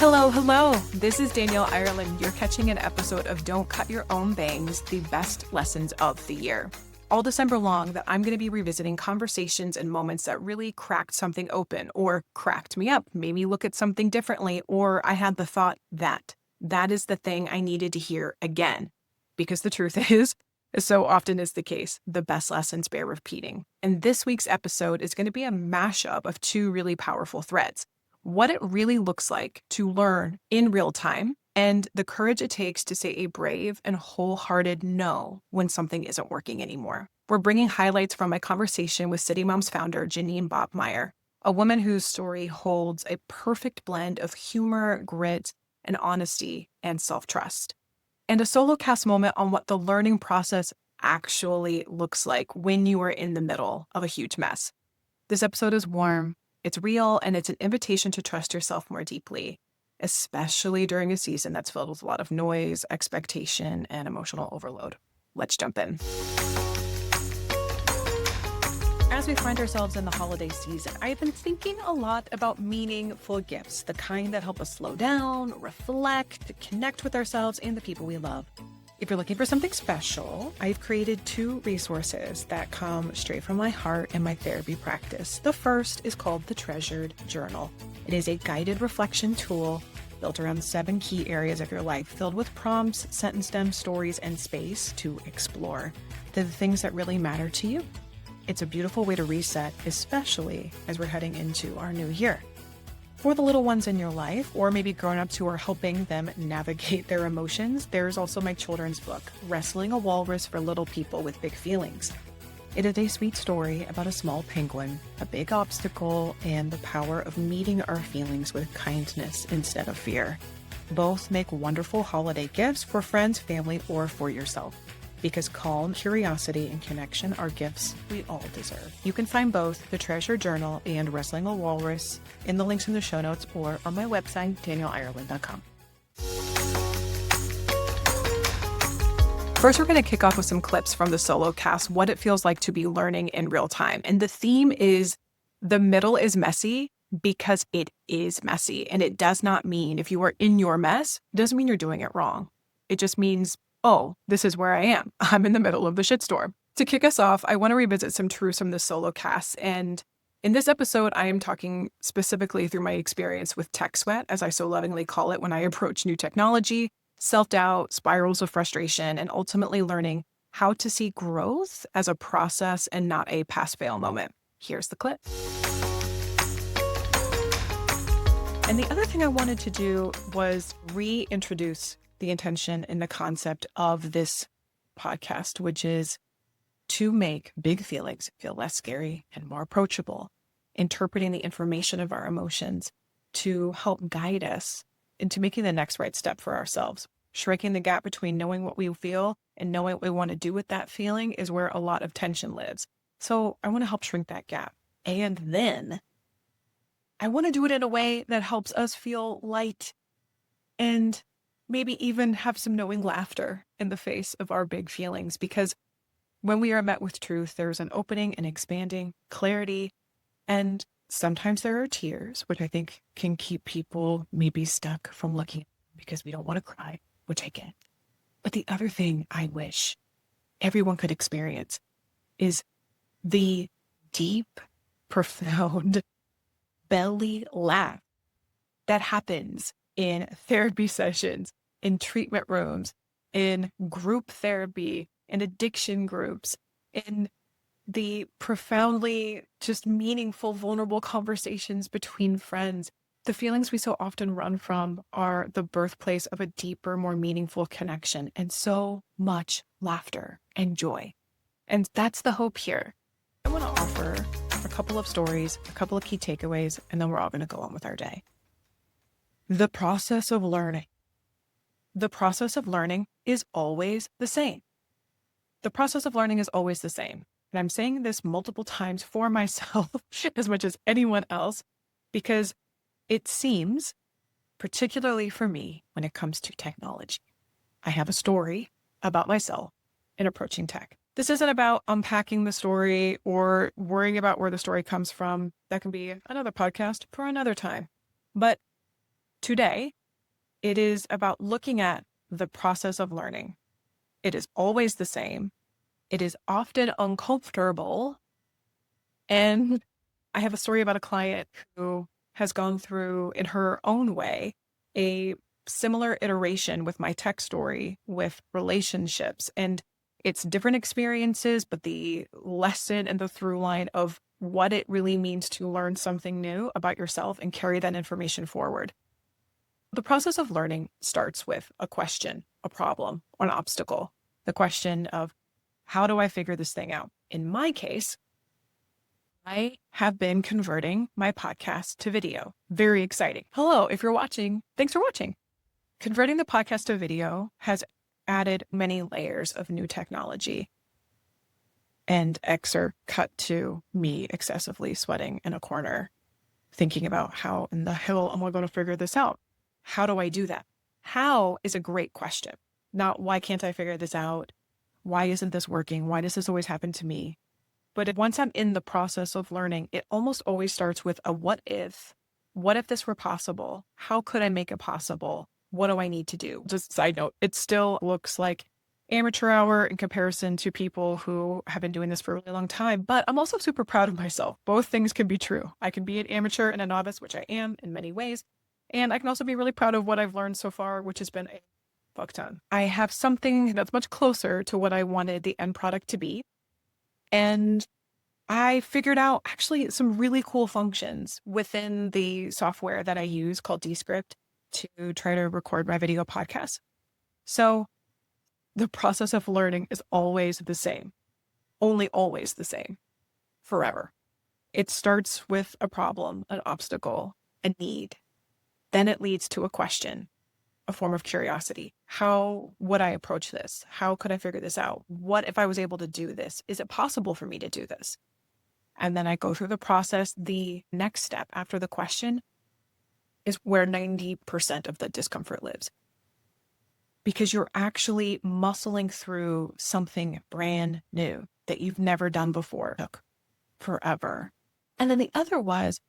Hello, hello. This is Danielle Ireland. You're catching an episode of Don't Cut Your Own Bangs, the best lessons of the year. All December long, that I'm going to be revisiting conversations and moments that really cracked something open or cracked me up, made me look at something differently, or I had the thought that is the thing I needed to hear again. Because the truth is, as so often is the case, the best lessons bear repeating. And this week's episode is going to be a mashup of two really powerful threads. What it really looks like to learn in real time, and the courage it takes to say a brave and wholehearted no when something isn't working anymore. We're bringing highlights from my conversation with CityMom's founder, Jeanine Bobenmoyer, a woman whose story holds a perfect blend of humor, grit, and honesty and self-trust. And a solo cast moment on what the learning process actually looks like when you are in the middle of a huge mess. This episode is warm. It's real, and it's an invitation to trust yourself more deeply, especially during a season that's filled with a lot of noise, expectation, and emotional overload. Let's jump in. As we find ourselves in the holiday season, I've been thinking a lot about meaningful gifts, the kind that help us slow down, reflect, connect with ourselves and the people we love. If you're looking for something special, I've created two resources that come straight from my heart and my therapy practice. The first is called the Treasured Journal. It is a guided reflection tool built around 7 key areas of your life, filled with prompts, sentence stems, stories, and space to explore the things that really matter to you. It's a beautiful way to reset, especially as we're heading into our new year. For the little ones in your life, or maybe grown-ups who are helping them navigate their emotions, there's also my children's book, Wrestling a Walrus for Little People with Big Feelings. It is a sweet story about a small penguin, a big obstacle, and the power of meeting our feelings with kindness instead of fear. Both make wonderful holiday gifts for friends, family, or for yourself. Because calm, curiosity, and connection are gifts we all deserve. You can find both the Treasure Journal and Wrestling a Walrus in the links in the show notes or on my website, danielleireland.com. First, we're going to kick off with some clips from the solo cast, what it feels like to be learning in real time. And the theme is the middle is messy because it is messy. And it does not mean if you are in your mess, it doesn't mean you're doing it wrong. It just means, oh, this is where I am. I'm in the middle of the shitstorm. To kick us off, I want to revisit some truths from the solo cast. And in this episode, I am talking specifically through my experience with tech sweat, as I so lovingly call it when I approach new technology, self-doubt, spirals of frustration, and ultimately learning how to see growth as a process and not a pass-fail moment. Here's the clip. And the other thing I wanted to do was reintroduce the intention and the concept of this podcast, which is to make big feelings feel less scary and more approachable, interpreting the information of our emotions to help guide us into making the next right step for ourselves. Shrinking the gap between knowing what we feel and knowing what we want to do with that feeling is where a lot of tension lives. So I want to help shrink that gap. And then I want to do it in a way that helps us feel light and maybe even have some knowing laughter in the face of our big feelings. Because when we are met with truth, there's an opening and expanding, clarity, and sometimes there are tears, which I think can keep people maybe stuck from looking because we don't want to cry, which I get. But the other thing I wish everyone could experience is the deep, profound belly laugh that happens in therapy sessions, in treatment rooms, in group therapy, in addiction groups, in the profoundly just meaningful, vulnerable conversations between friends. The feelings we so often run from are the birthplace of a deeper, more meaningful connection, and so much laughter and joy. And that's the hope here. I want to offer a couple of stories, a couple of key takeaways, and then we're all going to go on with our day. The process of learning. The process of learning is always the same. The process of learning is always the same. And I'm saying this multiple times for myself as much as anyone else, because it seems, particularly for me, when it comes to technology, I have a story about myself in approaching tech. This isn't about unpacking the story or worrying about where the story comes from. That can be another podcast for another time. But today, it is about looking at the process of learning. It is always the same. It is often uncomfortable. And I have a story about a client who has gone through, in her own way, a similar iteration with my tech story with relationships. And it's different experiences, but the lesson and the through line of what it really means to learn something new about yourself and carry that information forward. The process of learning starts with a question, a problem, or an obstacle. The question of, how do I figure this thing out? In my case, I have been converting my podcast to video. Very exciting. Hello, if you're watching, thanks for watching. Converting the podcast to video has added many layers of new technology. And excerpt cut to me excessively sweating in a corner, thinking about how in the hell am I going to figure this out? How do I do that? How is a great question. Not why can't I figure this out? Why isn't this working? Why does this always happen to me? But once I'm in the process of learning, it almost always starts with a what if. What if this were possible? How could I make it possible? What do I need to do? Just side note, it still looks like amateur hour in comparison to people who have been doing this for a really long time. But I'm also super proud of myself. Both things can be true. I can be an amateur and a novice, which I am in many ways. And I can also be really proud of what I've learned so far, which has been a fuck ton. I have something that's much closer to what I wanted the end product to be. And I figured out actually some really cool functions within the software that I use called Descript to try to record my video podcasts. So the process of learning is always the same, only always the same, forever. It starts with a problem, an obstacle, a need. Then it leads to a question, a form of curiosity. How would I approach this? How could I figure this out? What if I was able to do this? Is it possible for me to do this? And then I go through the process. The next step after the question is where 90% of the discomfort lives. Because you're actually muscling through something brand new that you've never done before. It took forever. And then the other was,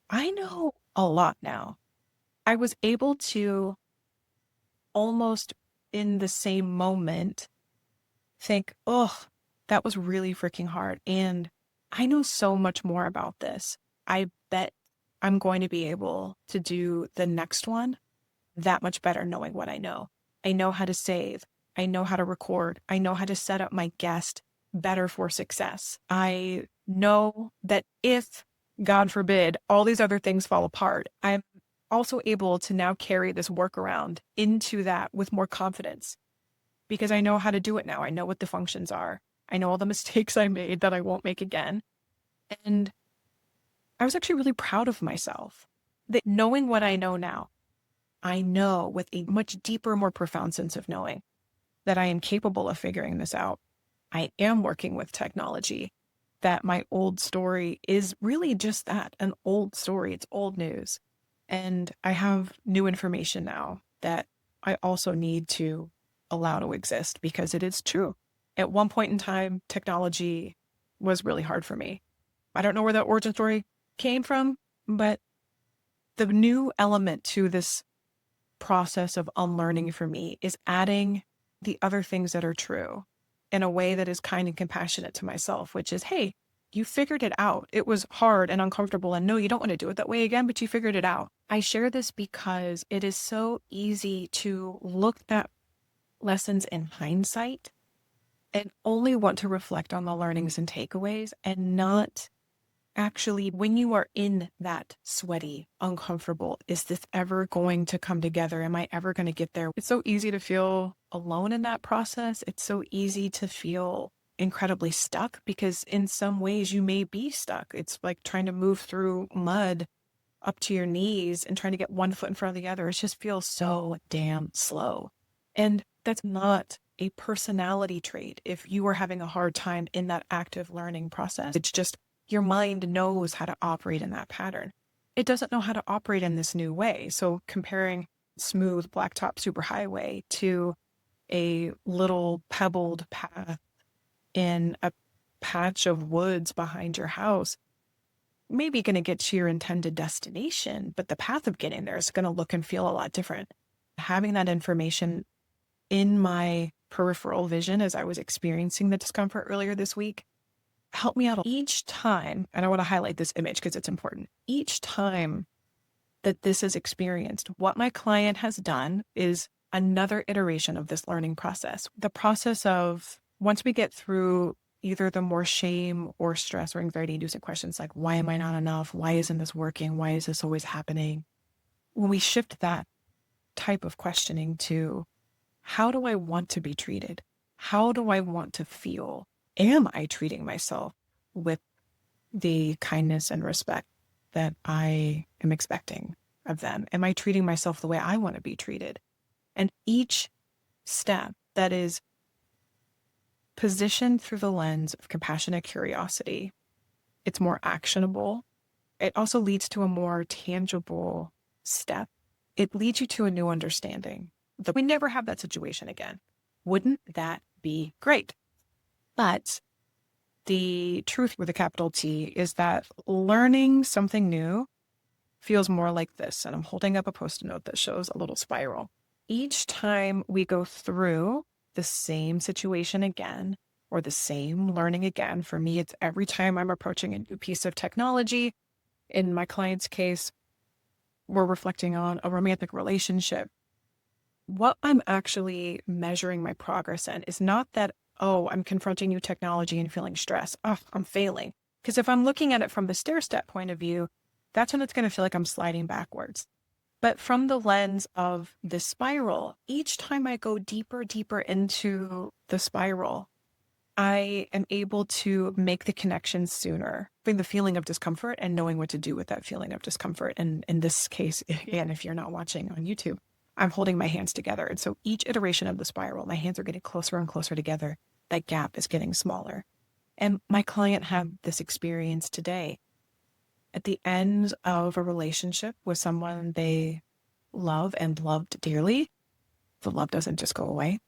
I know a lot now. I was able to almost in the same moment think, oh, that was really freaking hard. And I know so much more about this. I bet I'm going to be able to do the next one that much better knowing what I know. I know how to save. I know how to record. I know how to set up my guest better for success. I know that if, God forbid, all these other things fall apart, I'm also able to now carry this workaround into that with more confidence because I know how to do it now. I know what the functions are. I know all the mistakes I made that I won't make again. And I was actually really proud of myself that knowing what I know now, I know with a much deeper, more profound sense of knowing that I am capable of figuring this out. I am working with technology, that my old story is really just that, an old story. It's old news. And I have new information now that I also need to allow to exist because it is true. At one point in time, technology was really hard for me. I don't know where that origin story came from, but the new element to this process of unlearning for me is adding the other things that are true in a way that is kind and compassionate to myself, which is, hey, you figured it out. It was hard and uncomfortable. And no, you don't want to do it that way again, but you figured it out. I share this because it is so easy to look at lessons in hindsight and only want to reflect on the learnings and takeaways and not actually, when you are in that sweaty, uncomfortable, is this ever going to come together? Am I ever going to get there? It's so easy to feel alone in that process. It's so easy to feel incredibly stuck because in some ways you may be stuck. It's like trying to move through mud up to your knees and trying to get one foot in front of the other. It just feels so damn slow. And that's not a personality trait if you are having a hard time in that active learning process. It's just your mind knows how to operate in that pattern. It doesn't know how to operate in this new way. So comparing smooth blacktop superhighway to a little pebbled path in a patch of woods behind your house, maybe going to get to your intended destination, but the path of getting there is going to look and feel a lot different. Having that information in my peripheral vision as I was experiencing the discomfort earlier this week helped me out each time. And I want to highlight this image because it's important. Each time that this is experienced, what my client has done is another iteration of this learning process. The process of once we get through either the more shame or stress or anxiety inducing questions like, why am I not enough? Why isn't this working? Why is this always happening? When we shift that type of questioning to, how do I want to be treated? How do I want to feel? Am I treating myself with the kindness and respect that I am expecting of them? Am I treating myself the way I want to be treated? And each step that is positioned through the lens of compassionate curiosity, it's more actionable. It also leads to a more tangible step. It leads you to a new understanding that we never have that situation again. Wouldn't that be great? But the truth with a capital T is that learning something new feels more like this. And I'm holding up a Post-it note that shows a little spiral. Each time we go through the same situation again, or the same learning again, for me, it's every time I'm approaching a new piece of technology. In my client's case, we're reflecting on a romantic relationship. What I'm actually measuring my progress in is not that, oh, I'm confronting new technology and feeling stress. Oh, I'm failing. Because if I'm looking at it from the stair step point of view, that's when it's going to feel like I'm sliding backwards. But from the lens of the spiral, each time I go deeper into the spiral, I am able to make the connection sooner, having the feeling of discomfort and knowing what to do with that feeling of discomfort. And in this case, again, if you're not watching on YouTube, I'm holding my hands together. And so each iteration of the spiral, my hands are getting closer and closer together. That gap is getting smaller. And my client had this experience today. At the end of a relationship with someone they love and loved dearly, the love doesn't just go away.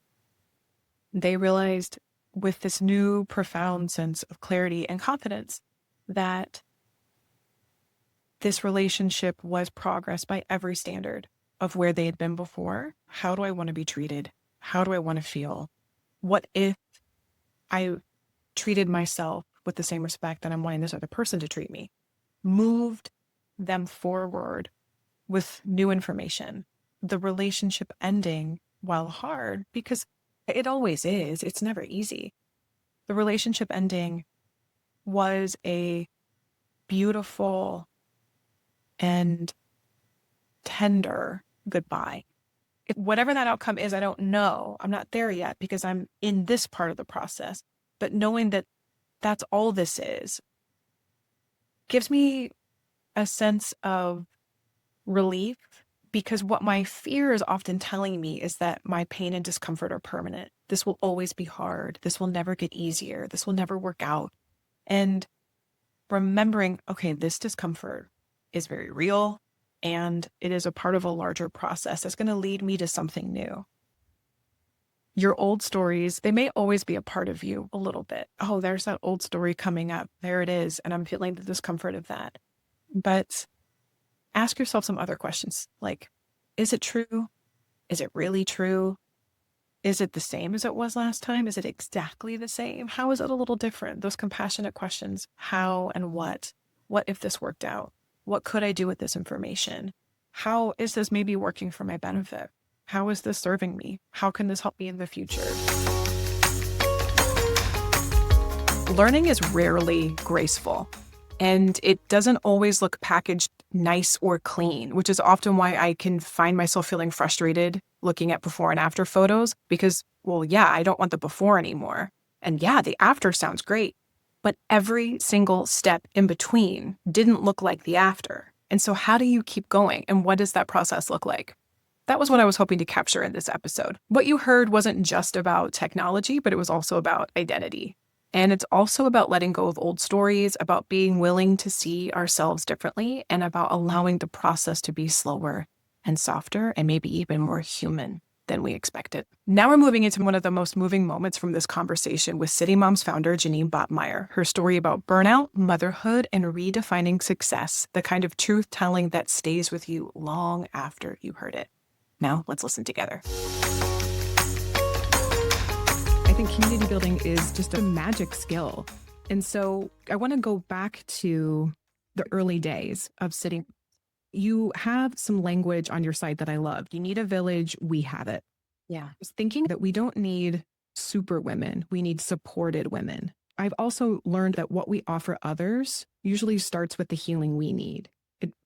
They realized with this new profound sense of clarity and confidence that this relationship was progress by every standard of where they had been before. How do I want to be treated? How do I want to feel? What if I treated myself with the same respect that I'm wanting this other person to treat me? Moved them forward with new information. The relationship ending, while hard, because it always is, it's never easy. The relationship ending was a beautiful and tender goodbye. Whatever that outcome is, I don't know. I'm not there yet because I'm in this part of the process. But knowing that that's all this is gives me a sense of relief, because what my fear is often telling me is that my pain and discomfort are permanent. This will always be hard. This will never get easier. This will never work out. And remembering, okay, this discomfort is very real and it is a part of a larger process that's going to lead me to something new. Your old stories, they may always be a part of you a little bit. Oh, there's that old story coming up. There it is. And I'm feeling the discomfort of that. But ask yourself some other questions like, is it true? Is it really true? Is it the same as it was last time? Is it exactly the same? How is it a little different? Those compassionate questions. How and what? What if this worked out? What could I do with this information? How is this maybe working for my benefit? How is this serving me? How can this help me in the future? Learning is rarely graceful, and it doesn't always look packaged nice or clean, which is often why I can find myself feeling frustrated looking at before and after photos because, well, yeah, I don't want the before anymore. And yeah, the after sounds great, but every single step in between didn't look like the after. And so how do you keep going? And what does that process look like? That was what I was hoping to capture in this episode. What you heard wasn't just about technology, but it was also about identity. And it's also about letting go of old stories, about being willing to see ourselves differently, and about allowing the process to be slower and softer and maybe even more human than we expected. Now we're moving into one of the most moving moments from this conversation with CityMom's founder, Jeanine Bobenmoyer. Her story about burnout, motherhood, and redefining success, the kind of truth-telling that stays with you long after you heard it. Now, let's listen together. I think community building is just a magic skill. And so I want to go back to the early days of City. You have some language on your site that I love. You need a village, we have it. Yeah. I was thinking that we don't need super women, we need supported women. I've also learned that what we offer others usually starts with the healing we need.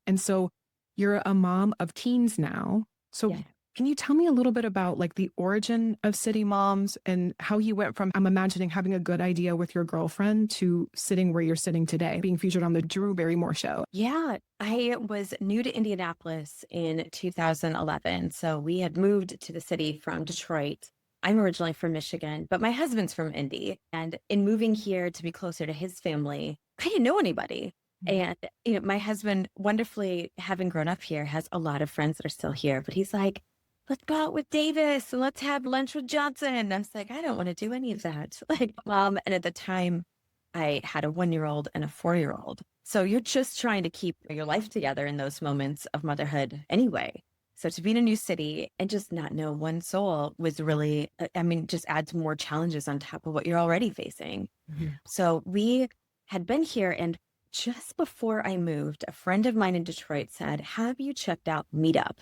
And so you're a mom of teens now. So Yeah. can you tell me a little bit about like the origin of City Moms and how you went from, I'm imagining having a good idea with your girlfriend to sitting where you're sitting today, being featured on the Drew Barrymore show? Yeah. I was new to Indianapolis in 2011. So we had moved to the city from Detroit. I'm originally from Michigan, but my husband's from Indy. And in moving here to be closer to his family, I didn't know anybody. And my husband, wonderfully having grown up here, has a lot of friends that are still here. But he's like, let's go out with Davis and let's have lunch with Johnson. And I was like, I don't want to do any of that. Like, mom. And at the time, I had a 1-year-old and a 4-year-old. So you're just trying to keep your life together in those moments of motherhood anyway. So to be in a new city and just not know one soul was really, just adds more challenges on top of what you're already facing. Mm-hmm. So we had been here, and just before I moved, a friend of mine in Detroit said, have you checked out Meetup?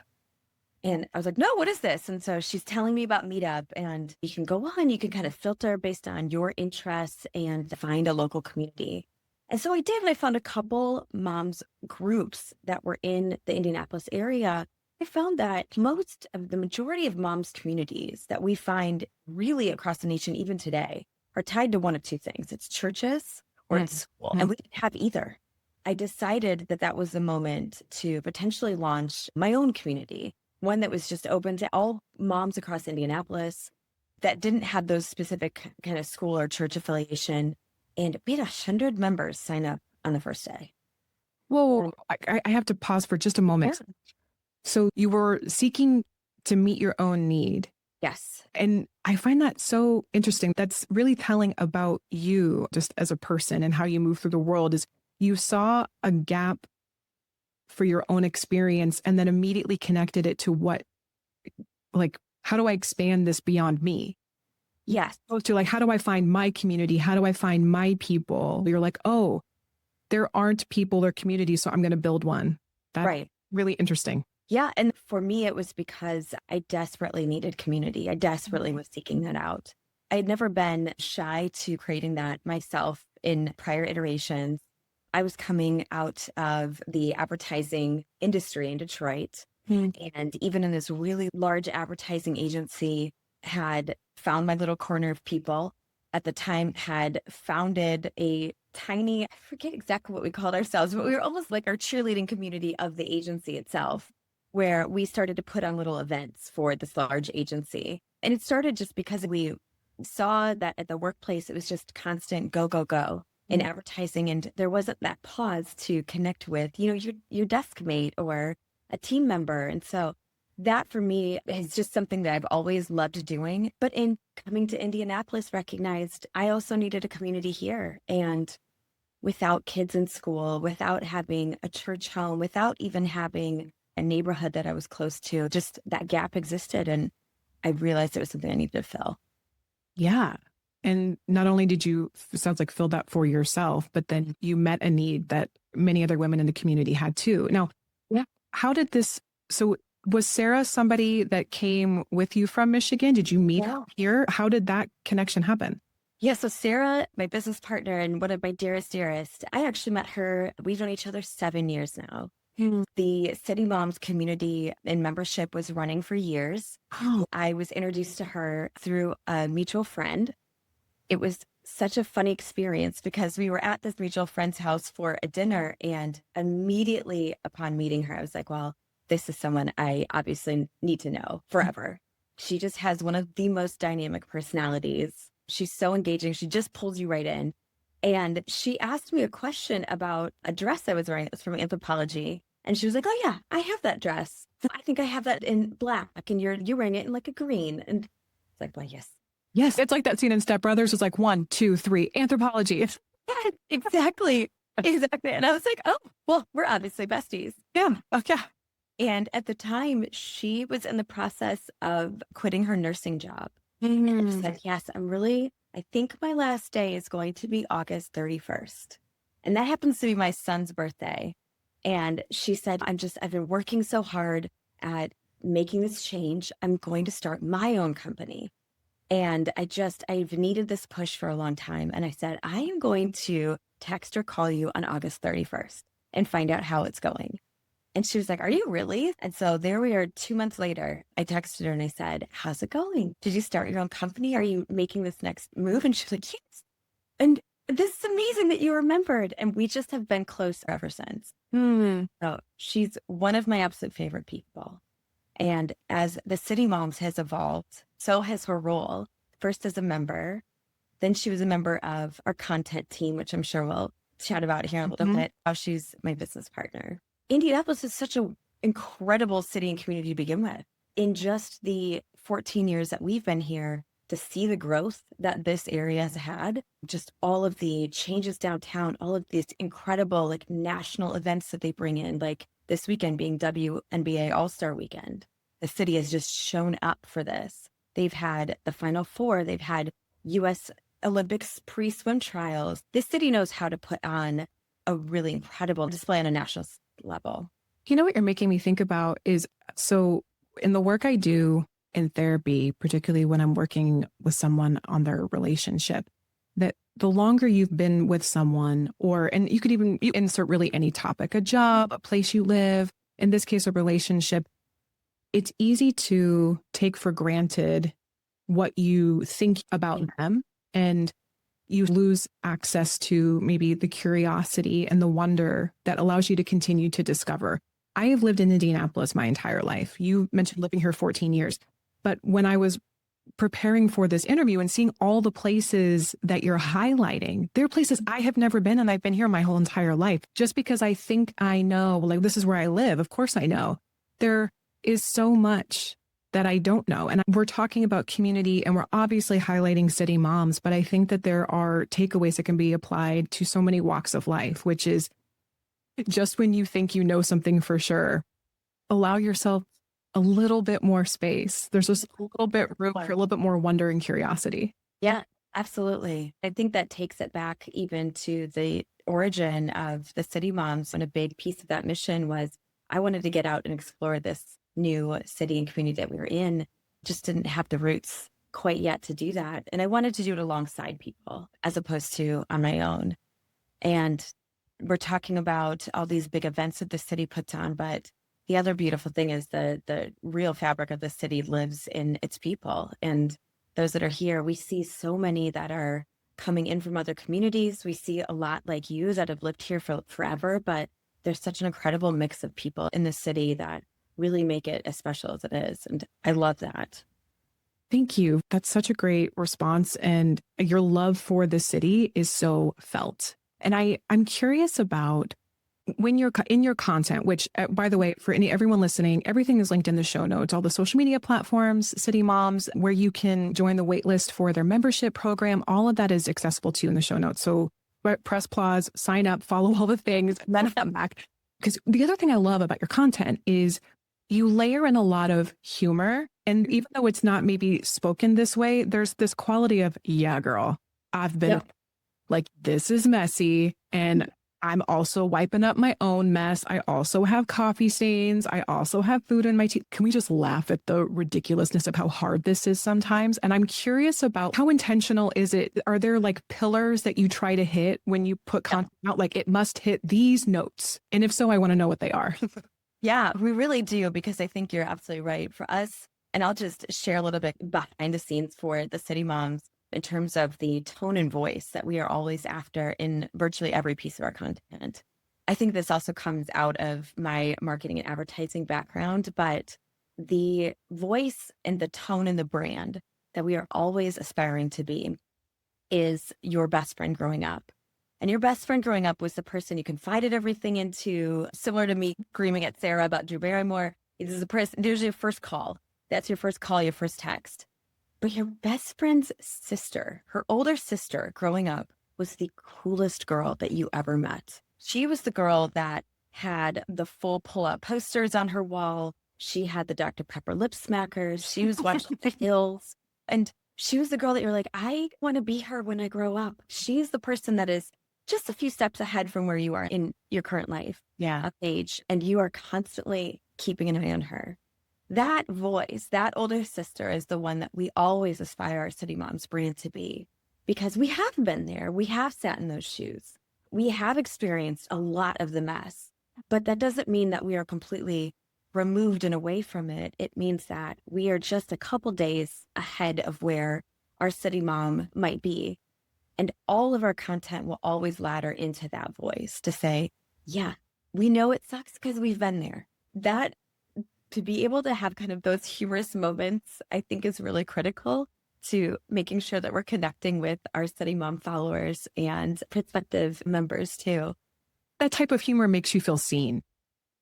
And I was like, no, what is this? And so she's telling me about Meetup, and you can go on, you can kind of filter based on your interests and find a local community. And so I did, and I found a couple moms groups that were in the Indianapolis area. I found that the majority of moms communities that we find really across the nation, even today, are tied to one of two things. It's churches or it's school. And we didn't have either. I decided that that was the moment to potentially launch my own community, one that was just open to all moms across Indianapolis that didn't have those specific kind of school or church affiliation. And we had 100 members sign up on the first day. Whoa, I have to pause for just a moment. Yeah. So you were seeking to meet your own need. Yes. And I find that so interesting. That's really telling about you just as a person and how you move through the world is you saw a gap for your own experience and then immediately connected it to how do I expand this beyond me? Yes. Opposed to how do I find my community? How do I find my people? You're like, oh, there aren't people or communities, so I'm going to build one. That's right. Really interesting. Yeah. And for me, it was because I desperately needed community. I desperately was seeking that out. I had never been shy to creating that myself in prior iterations. I was coming out of the advertising industry in Detroit. And even in this really large advertising agency, had found my little corner of people. At the time, had founded a tiny, I forget exactly what we called ourselves, but we were almost like our cheerleading community of the agency itself, where we started to put on little events for this large agency. And it started just because we saw that at the workplace, it was just constant go, go, go in advertising. And there wasn't that pause to connect with, your desk mate or a team member. And so that for me is just something that I've always loved doing. But in coming to Indianapolis, recognized I also needed a community here. And without kids in school, without having a church home, without even having a neighborhood that I was close to, just that gap existed. And I realized it was something I needed to fill. Yeah. And not only did you, sounds like, fill that for yourself, but then you met a need that many other women in the community had too. Now, how did this, so was Sarah somebody that came with you from Michigan? Did you meet her here? How did that connection happen? Yeah, so Sarah, my business partner and one of my dearest, I actually met her. We've known each other 7 years now. The City Moms community and membership was running for years. I was introduced to her through a mutual friend. It was such a funny experience because we were at this mutual friend's house for a dinner, and immediately upon meeting her, I was like, well, this is someone I obviously need to know forever. She just has one of the most dynamic personalities. She's so engaging. She just pulls you right in. And she asked me a question about a dress I was wearing. It was from Anthropologie. And she was like, oh yeah, I have that dress. I think I have that in black and you're wearing it in like a green. And it's like, well, yes. Yes. It's like that scene in Step Brothers. It's like 1, 2, 3, anthropology. Yeah, exactly. Exactly. And I was like, oh, well, we're obviously besties. Yeah. Oh, yeah. And at the time, she was in the process of quitting her nursing job. And she said, yes, I think my last day is going to be August 31st. And that happens to be my son's birthday. And she said, I've been working so hard at making this change. I'm going to start my own company. And I've needed this push for a long time. And I said, I am going to text or call you on August 31st and find out how it's going. And she was like, are you really? And so there we are 2 months later. I texted her and I said, how's it going? Did you start your own company? Are you making this next move? And she's like, yes. And this is amazing that you remembered. And we just have been close ever since. So she's one of my absolute favorite people. And as the City Moms has evolved, so has her role. First as a member, then she was a member of our content team, which I'm sure we'll chat about here in a little bit. How she's my business partner. Indianapolis is such an incredible city and community to begin with. In just the 14 years that we've been here, to see the growth that this area has had, just all of the changes downtown, all of these incredible like national events that they bring in, like this weekend being WNBA All-Star Weekend. The city has just shown up for this. They've had the Final Four. They've had U.S. Olympics pre-swim trials. This city knows how to put on a really incredible display on a national level. You know what you're making me think about is, so in the work I do in therapy, particularly when I'm working with someone on their relationship, that the longer you've been with someone, and you insert really any topic, a job, a place you live, in this case, a relationship, it's easy to take for granted what you think about them, and you lose access to maybe the curiosity and the wonder that allows you to continue to discover. I have lived in Indianapolis my entire life. You mentioned living here 14 years. But when I was preparing for this interview and seeing all the places that you're highlighting, there are places I have never been, and I've been here my whole entire life. Just because I think I know, like, this is where I live. Of course I know. There is so much that I don't know. And we're talking about community, and we're obviously highlighting City Moms, but I think that there are takeaways that can be applied to so many walks of life, which is just when you think you know something for sure, allow yourself a little bit more space. There's just a little bit room for a little bit more wonder and curiosity. Yeah, absolutely. I think that takes it back even to the origin of the City Moms. And a big piece of that mission was I wanted to get out and explore this new city and community that we were in. Just didn't have the roots quite yet to do that. And I wanted to do it alongside people as opposed to on my own. And we're talking about all these big events that the city puts on, but the other beautiful thing is the real fabric of the city lives in its people. And those that are here, we see so many that are coming in from other communities. We see a lot like you that have lived here for forever, but there's such an incredible mix of people in the city that really make it as special as it is. And I love that. Thank you. That's such a great response. And your love for the city is so felt. And I'm curious about when you're in your content, which by the way, for everyone listening, everything is linked in the show notes, all the social media platforms, City Moms, where you can join the waitlist for their membership program. All of that is accessible to you in the show notes. So press pause, sign up, follow all the things, and then come back. Because the other thing I love about your content is you layer in a lot of humor. And even though it's not maybe spoken this way, there's this quality of, yeah, girl, I've been like, this is messy. And I'm also wiping up my own mess. I also have coffee stains. I also have food in my teeth. Can we just laugh at the ridiculousness of how hard this is sometimes? And I'm curious about how intentional is it? Are there like pillars that you try to hit when you put content out? Like it must hit these notes. And if so, I want to know what they are. Yeah, we really do, because I think you're absolutely right. For us, and I'll just share a little bit behind the scenes for the City Moms in terms of the tone and voice that we are always after in virtually every piece of our content. I think this also comes out of my marketing and advertising background, but the voice and the tone and the brand that we are always aspiring to be is your best friend growing up. And your best friend growing up was the person you confided everything into, similar to me screaming at Sarah about Drew Barrymore. This is the person, there's your first call. That's your first call, your first text. But your best friend's sister, her older sister growing up, was the coolest girl that you ever met. She was the girl that had the full pull-up posters on her wall. She had the Dr. Pepper lip smackers. She was watching The Hills. And she was the girl that you're like, I want to be her when I grow up. She's the person that is just a few steps ahead from where you are in your current life, age, and you are constantly keeping an eye on her. That voice, that older sister is the one that we always aspire our City Moms brand to be, because we have been there. We have sat in those shoes. We have experienced a lot of the mess, but that doesn't mean that we are completely removed and away from it. It means that we are just a couple days ahead of where our City Mom might be. And all of our content will always ladder into that voice to say, yeah, we know it sucks because we've been there. That to be able to have kind of those humorous moments, I think is really critical to making sure that we're connecting with our City Mom followers and prospective members too. That type of humor makes you feel seen.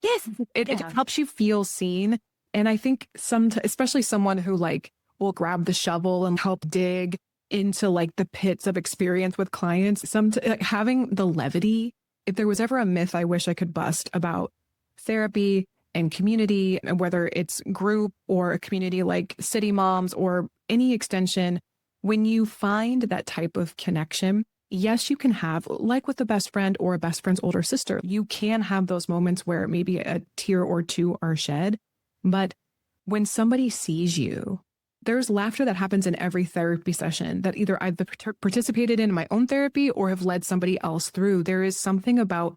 Yes. It helps you feel seen. And I think especially someone who like will grab the shovel and help dig into like the pits of experience with clients, having the levity. If there was ever a myth I wish I could bust about therapy and community, and whether it's group or a community like City Moms or any extension, when you find that type of connection, yes, you can have, like with a best friend or a best friend's older sister, you can have those moments where maybe a tear or two are shed. But when somebody sees you, there's laughter that happens in every therapy session that either I've participated in my own therapy or have led somebody else through. There is something about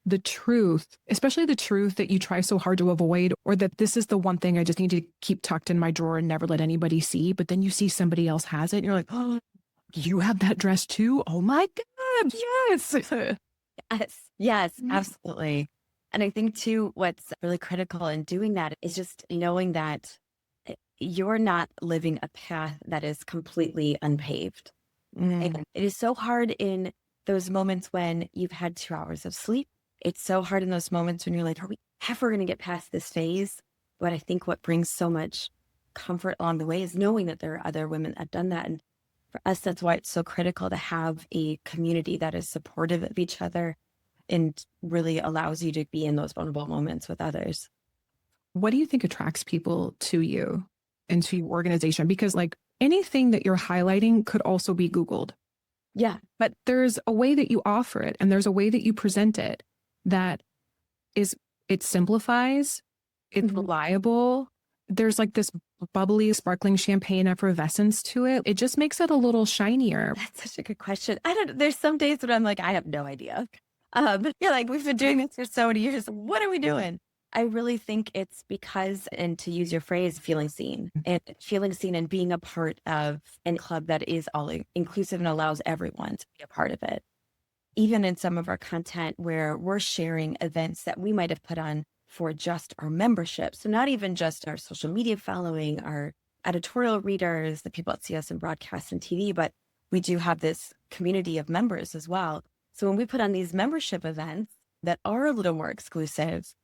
the truth, especially the truth that you try so hard to avoid, or that this is the one thing I just need to keep tucked in my drawer and never let anybody see. But then you see somebody else has it and you're like, oh, you have that dress too? Oh my God, yes. Yes, absolutely. And I think too, what's really critical in doing that is just knowing that you're not living a path that is completely unpaved. And it is so hard in those moments when you've had 2 hours of sleep. It's so hard in those moments when you're like, are we ever going to get past this phase? But I think what brings so much comfort along the way is knowing that there are other women that have done that. And for us, that's why it's so critical to have a community that is supportive of each other and really allows you to be in those vulnerable moments with others. What do you think attracts people to you and to your organization? Because like anything that you're highlighting could also be Googled. Yeah. But there's a way that you offer it and there's a way that you present it that it simplifies, it's reliable. There's like this bubbly, sparkling champagne effervescence to it. It just makes it a little shinier. That's such a good question. There's some days when I'm like, I have no idea. You're like, we've been doing this for so many years. What are we doing? I really think it's because, and to use your phrase, feeling seen and being a part of a club that is all inclusive and allows everyone to be a part of it. Even in some of our content where we're sharing events that we might have put on for just our membership. So not even just our social media following, our editorial readers, the people that see us in broadcast and TV, but we do have this community of members as well. So when we put on these membership events that are a little more exclusive,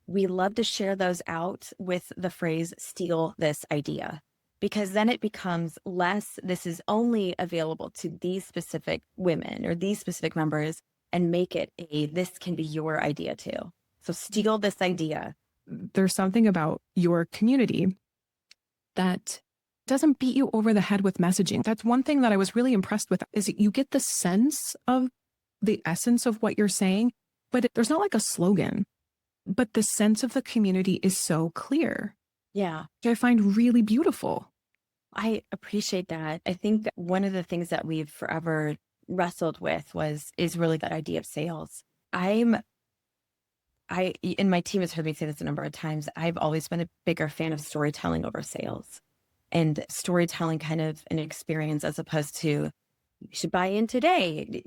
we love to share those out with the phrase, steal this idea, because then it becomes less, this is only available to these specific women or these specific members, and make it this can be your idea too. So steal this idea. There's something about your community that doesn't beat you over the head with messaging. That's one thing that I was really impressed with, is that you get the sense of the essence of what you're saying, but there's not like a slogan. But the sense of the community is so clear. Yeah. Which I find really beautiful. I appreciate that. I think one of the things that we've forever wrestled with is really that idea of sales. And my team has heard me say this a number of times. I've always been a bigger fan of storytelling over sales, and storytelling kind of an experience as opposed to, you should buy in today.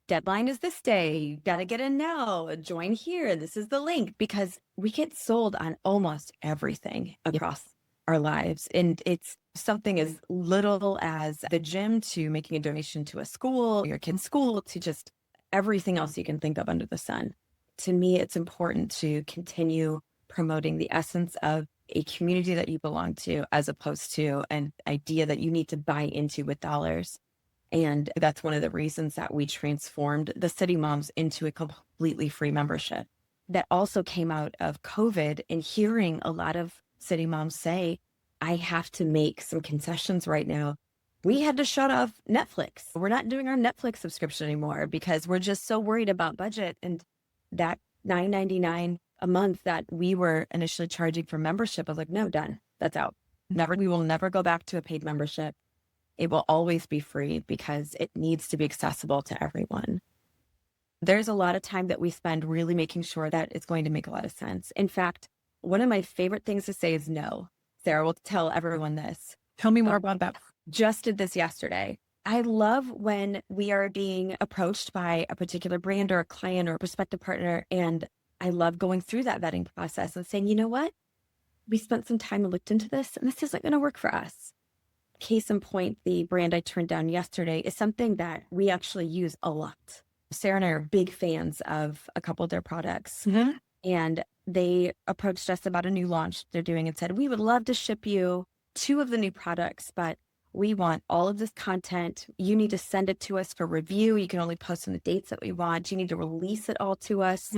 Deadline is this day. You got to get in now. Join here. This is the link, because we get sold on almost everything across our lives. And it's something as little as the gym to making a donation to a school, your kid's school, to just everything else you can think of under the sun. To me, it's important to continue promoting the essence of a community that you belong to, as opposed to an idea that you need to buy into with dollars. And that's one of the reasons that we transformed the CityMoms into a completely free membership. That also came out of COVID and hearing a lot of CityMoms say, I have to make some concessions right now. We had to shut off Netflix. We're not doing our Netflix subscription anymore because we're just so worried about budget. And that $9.99 a month that we were initially charging for membership, I was like, no, done. That's out. We will never go back to a paid membership. It will always be free because it needs to be accessible to everyone. There's a lot of time that we spend really making sure that it's going to make a lot of sense. In fact, one of my favorite things to say is no. Sarah will tell everyone this. Tell me more about that. Just did this yesterday. I love when we are being approached by a particular brand or a client or a prospective partner. And I love going through that vetting process and saying, you know what? We spent some time and looked into this, and this isn't going to work for us. Case in point, the brand I turned down yesterday is something that we actually use a lot. Sarah and I are big fans of a couple of their products. Mm-hmm. And they approached us about a new launch they're doing and said, we would love to ship you 2 of the new products, but we want all of this content. You need to send it to us for review. You can only post on the dates that we want. You need to release it all to us.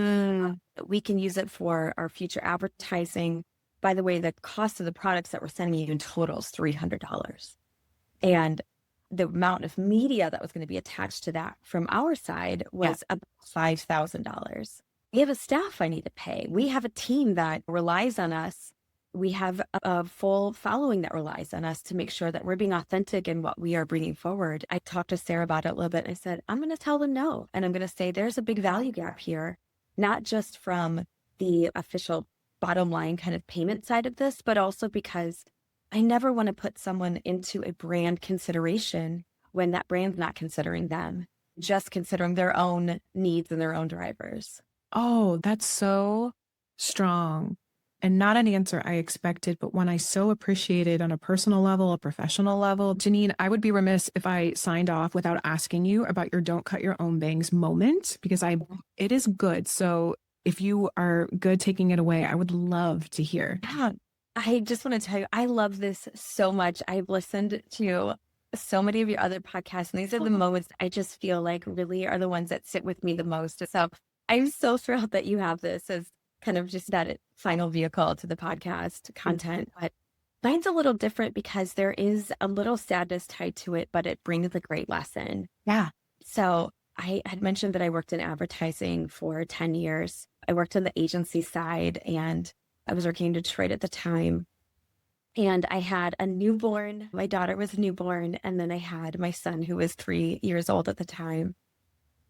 We can use it for our future advertising. By the way, the cost of the products that we're sending you in total is $300. And the amount of media that was going to be attached to that from our side was about $5,000. We have a staff I need to pay. We have a team that relies on us. We have a full following that relies on us to make sure that we're being authentic in what we are bringing forward. I talked to Sarah about it a little bit. And I said, I'm going to tell them no. And I'm going to say there's a big value gap here, not just from the official bottom line kind of payment side of this, but also because I never want to put someone into a brand consideration when that brand's not considering them, just considering their own needs and their own drivers. Oh, that's so strong. And not an answer I expected, but one I so appreciated on a personal level, a professional level. Jeanine, I would be remiss if I signed off without asking you about your don't cut your own bangs moment, because it is good. So if you are good taking it away, I would love to hear. Yeah, I just want to tell you, I love this so much. I've listened to so many of your other podcasts, and these are the moments I just feel like really are the ones that sit with me the most. So I'm so thrilled that you have this as kind of just that final vehicle to the podcast content. But mine's a little different because there is a little sadness tied to it, but it brings a great lesson. Yeah. So I had mentioned that I worked in advertising for 10 years. I worked on the agency side, and I was working in Detroit at the time. And I had a newborn. My daughter was a newborn. And then I had my son, who was 3 years old at the time.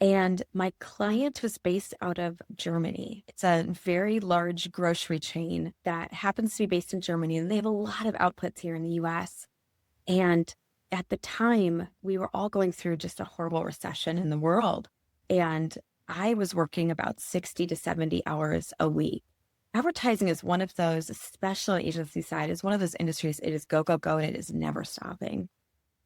And my client was based out of Germany. It's a very large grocery chain that happens to be based in Germany. And they have a lot of outputs here in the US. And at the time, we were all going through just a horrible recession in the world. And I was working about 60 to 70 hours a week. Advertising is one of those, especially agency side, is one of those industries. It is go, go, go, and it is never stopping.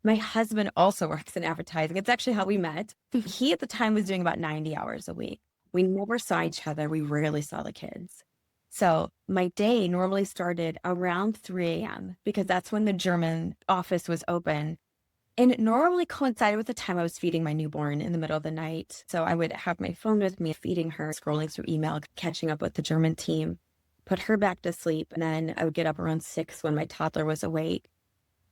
My husband also works in advertising. It's actually how we met. He at the time was doing about 90 hours a week. We never saw each other. We rarely saw the kids. So my day normally started around 3 a.m. because that's when the German office was open. And it normally coincided with the time I was feeding my newborn in the middle of the night. So I would have my phone with me, feeding her, scrolling through email, catching up with the German team, put her back to sleep. And then I would get up around 6 when my toddler was awake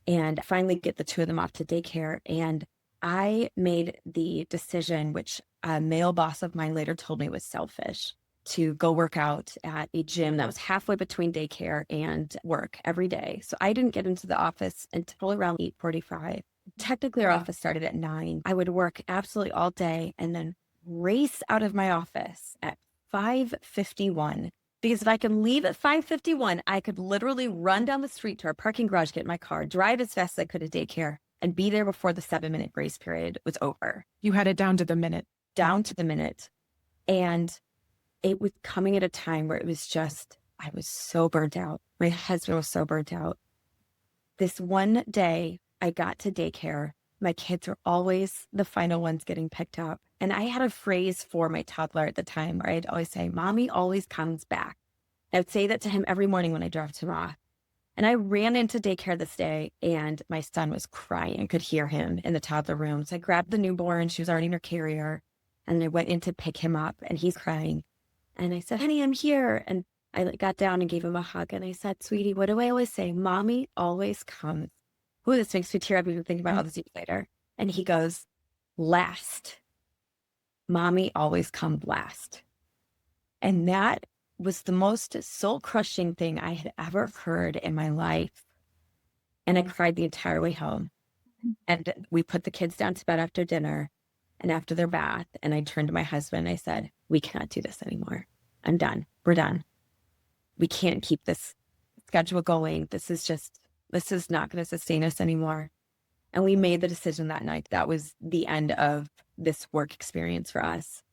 and finally get the 2 of them off to daycare. And I made the decision, which a male boss of mine later told me was selfish, to go work out at a gym that was halfway between daycare and work every day. So I didn't get into the office until around 8:45. Technically, our office started at 9. I would work absolutely all day and then race out of my office at 5:51. Because if I could leave at 5:51, I could literally run down the street to our parking garage, get in my car, drive as fast as I could to daycare, and be there before the 7-minute grace period was over. You had it down to the minute. Down to the minute. And it was coming at a time where it was just, I was so burnt out. My husband was so burnt out. This one day, I got to daycare. My kids were always the final ones getting picked up. And I had a phrase for my toddler at the time where I'd always say, Mommy always comes back. I would say that to him every morning when I dropped him off. And I ran into daycare this day and my son was crying. I could hear him in the toddler room. So I grabbed the newborn. She was already in her carrier. And I went in to pick him up and he's crying. And I said, honey, I'm here. And I got down and gave him a hug. And I said, sweetie, what do I always say? Mommy always comes. Ooh, this makes me tear up even thinking about all this years later. And he goes, last. Mommy always comes last. And that was the most soul-crushing thing I had ever heard in my life. And I cried the entire way home. And we put the kids down to bed after dinner and after their bath. And I turned to my husband and I said, we cannot do this anymore. I'm done. We're done. We can't keep this schedule going. This is not going to sustain us anymore. And we made the decision that night. That was the end of this work experience for us.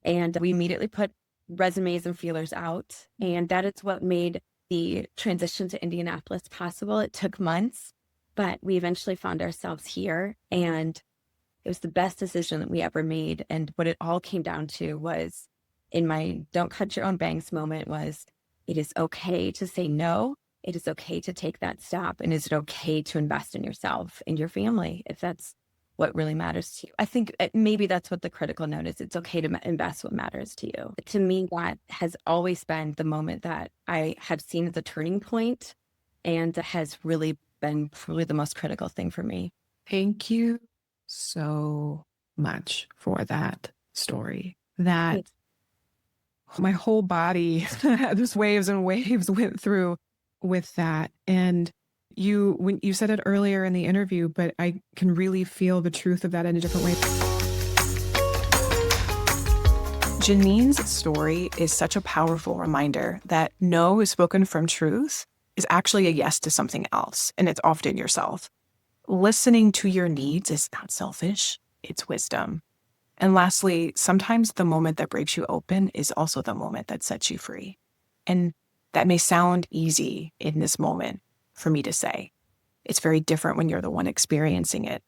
And we immediately put resumes and feelers out. And that is what made the transition to Indianapolis possible. It took months, but we eventually found ourselves here. And it was the best decision that we ever made. And what it all came down to was, in my don't cut your own bangs moment, was it is okay to say no. It is okay to take that stop. And is it okay to invest in yourself and your family if that's what really matters to you? I think maybe that's what the critical note is. It's okay to invest what matters to you. To me, that has always been the moment that I have seen as a turning point and has really been probably the most critical thing for me. Thank you so much for that story. That my whole body, just waves and waves went through with that. And when you said it earlier in the interview, but I can really feel the truth of that in a different way. Jeanine's story is such a powerful reminder that no is spoken from truth is actually a yes to something else, and it's often yourself. Listening to your needs is not selfish, it's wisdom. And lastly, sometimes the moment that breaks you open is also the moment that sets you free. And that may sound easy in this moment for me to say. It's very different when you're the one experiencing it.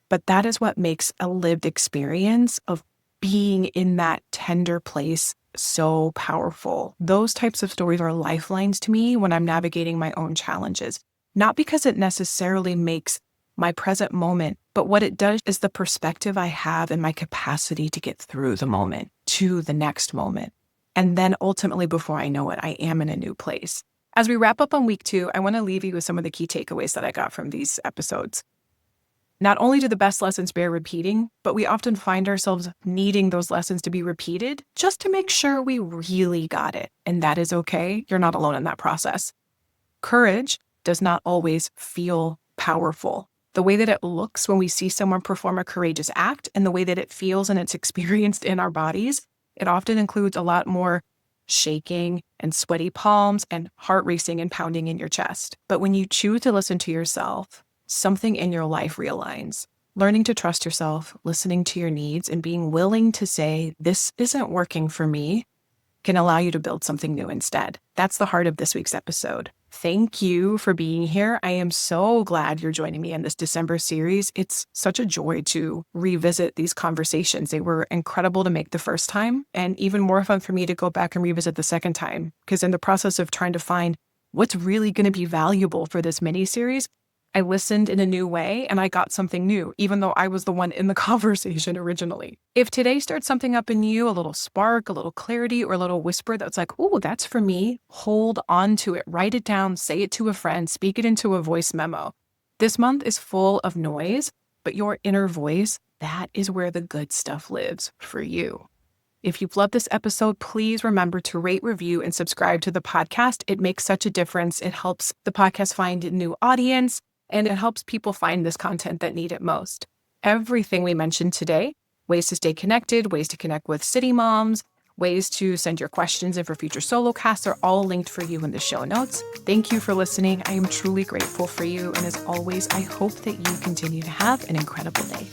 But that is what makes a lived experience of being in that tender place so powerful. Those types of stories are lifelines to me when I'm navigating my own challenges. Not because it necessarily makes my present moment, but what it does is the perspective I have and my capacity to get through the moment to the next moment. And then ultimately, before I know it, I am in a new place. As we wrap up on week 2, I want to leave you with some of the key takeaways that I got from these episodes. Not only do the best lessons bear repeating, but we often find ourselves needing those lessons to be repeated just to make sure we really got it. And that is okay. You're not alone in that process. Courage does not always feel powerful. The way that it looks when we see someone perform a courageous act and the way that it feels and it's experienced in our bodies, it often includes a lot more shaking and sweaty palms and heart racing and pounding in your chest. But when you choose to listen to yourself, something in your life realigns. Learning to trust yourself, listening to your needs, and being willing to say, this isn't working for me, can allow you to build something new instead. That's the heart of this week's episode. Thank you for being here. I am so glad you're joining me in this December series. It's such a joy to revisit these conversations. They were incredible to make the first time, and even more fun for me to go back and revisit the second time, because in the process of trying to find what's really going to be valuable for this mini-series, I listened in a new way and I got something new, even though I was the one in the conversation originally. If today starts something up in you, a little spark, a little clarity, or a little whisper that's like, oh, that's for me, hold on to it, write it down, say it to a friend, speak it into a voice memo. This month is full of noise, but your inner voice, that is where the good stuff lives for you. If you've loved this episode, please remember to rate, review, and subscribe to the podcast. It makes such a difference. It helps the podcast find a new audience, and it helps people find this content that need it most. Everything we mentioned today, ways to stay connected, ways to connect with City Moms, ways to send your questions in for future solo casts are all linked for you in the show notes. Thank you for listening. I am truly grateful for you. And as always, I hope that you continue to have an incredible day.